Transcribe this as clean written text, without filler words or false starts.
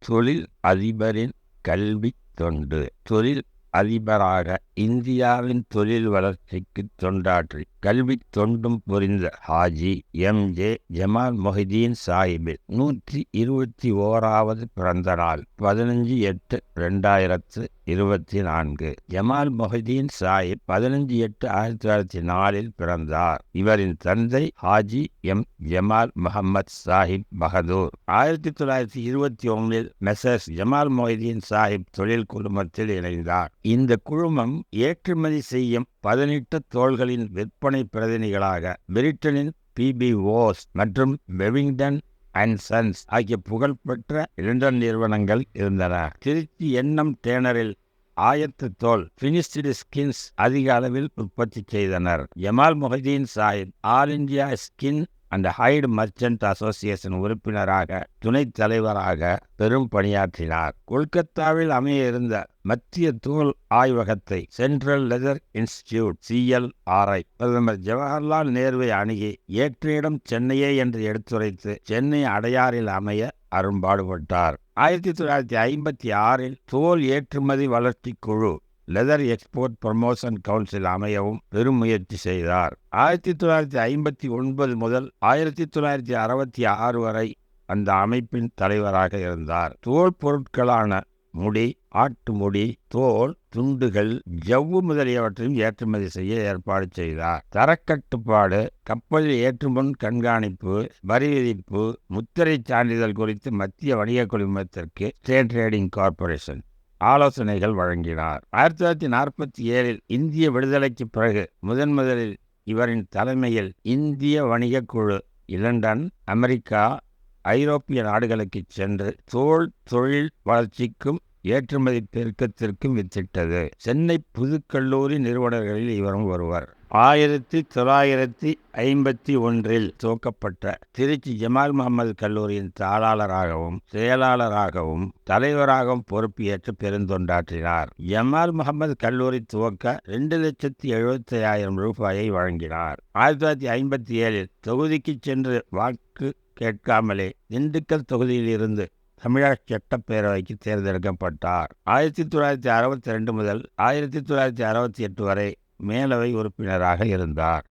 தொழில் அதிபரின் கல்வி தொண்டு. தொழில் அதிபராக இந்தியாவின் தொழில் வளர்ச்சிக்கு தொண்டாற்றி கல்வி தொண்டும் புரிந்த ஹாஜி எம்.ஜே. ஜமால் மொஹிதீன் சாஹிபின் 121வது பிறந்த நாள் 15/8/2024. ஜமால் மொஹிதீன் சாஹிப் 15/8/1904 பிறந்தார். இவரின் தந்தை ஹாஜி எம். ஜமால் முகமது சாஹிப் பகதூர். 1921 மெசர்ஸ் ஜமால் மொஹிதீன் சாஹிப் தொழில் குழுமத்தில் இணைந்தார். இந்த குழுமம் ஏற்றுமதி செய்யும் 18 தோள்களின் விற்பனை பிரதிநிதிகளாக பிரிட்டனின் PB-Woolworths மற்றும் பெவிங்டன் அண்ட் சன்ஸ் ஆகிய புகழ்பெற்ற 2 நிறுவனங்கள் இருந்தன. திருச்சி எண்ணம் டேனரில் ஆயத்த தோல் பினிஷ்டு ஸ்கின்ஸ் அதிக அளவில் உற்பத்தி செய்தனர். Jamal Mohideen Sahib all India skin and hide merchant association உறுப்பினராக துணைத் தலைவராக பெரும் பணியாற்றினார். கொல்கத்தாவில் அமைய இருந்த மத்திய தோல் ஆய்வகத்தை சென்ட்ரல் லெதர் இன்ஸ்டிடியூட் CLRI பிரதமர் ஜவஹர்லால் நேருவை அணுகி ஏற்ற இடம் சென்னையே என்று எடுத்துரைத்து சென்னை அடையாறில் அமைய அரும்பாடுபட்டார். 1956 தோல் ஏற்றுமதி வளர்ச்சி குழு லெதர் எக்ஸ்போர்ட் ப்ரமோஷன் கவுன்சில் அமையவும் பெரும் முயற்சி செய்தார். 1959 முதல் 1966 வரை அந்த அமைப்பின் தலைவராக இருந்தார். தோல் பொருட்களான முடி, ஆட்டு முடி, தோல் துண்டுகள், ஜவ்வு முதலியவற்றையும் ஏற்றுமதி செய்ய ஏற்பாடு செய்தார். தரக்கட்டுப்பாடு, கப்பலில் ஏற்றுமுன் கண்காணிப்பு, வரி விதிப்பு, முத்திரை சான்றிதழ் குறித்து மத்திய வணிக குழுமத்திற்கு ஸ்டேட் ட்ரேடிங் கார்ப்பரேஷன் ஆலோசனைகள் வழங்கினார். 1947 இந்திய விடுதலைக்கு பிறகு முதலில் இவரின் தலைமையில் இந்திய வணிக குழு லண்டன், அமெரிக்கா, ஐரோப்பிய நாடுகளுக்கு சென்று தோல் தொழில் வளர்ச்சிக்கும் ஏற்றுமதி பெருக்கத்திற்கும் வித்திட்டது. சென்னை புதுக்கல்லூரி நிறுவனர்களில் இவரும் ஒருவர். 1951 துவக்கப்பட்ட திருச்சி ஜமால் முகமது கல்லூரியின் தாளாளராகவும் செயலாளராகவும் தலைவராகவும் பொறுப்பேற்று பெருந்தொண்டாற்றினார். ஜமால் முகமது கல்லூரி துவக்க 2,75,000 ரூபாயை வழங்கினார். 1957 தொகுதிக்கு சென்று வாக்கு கேட்காமலே திண்டுக்கல் தொகுதியில் இருந்து தமிழக சட்டப்பேரவைக்கு தேர்ந்தெடுக்கப்பட்டார். 1962 முதல் 1968 வரை மேலவை உறுப்பினராக இருந்தார்.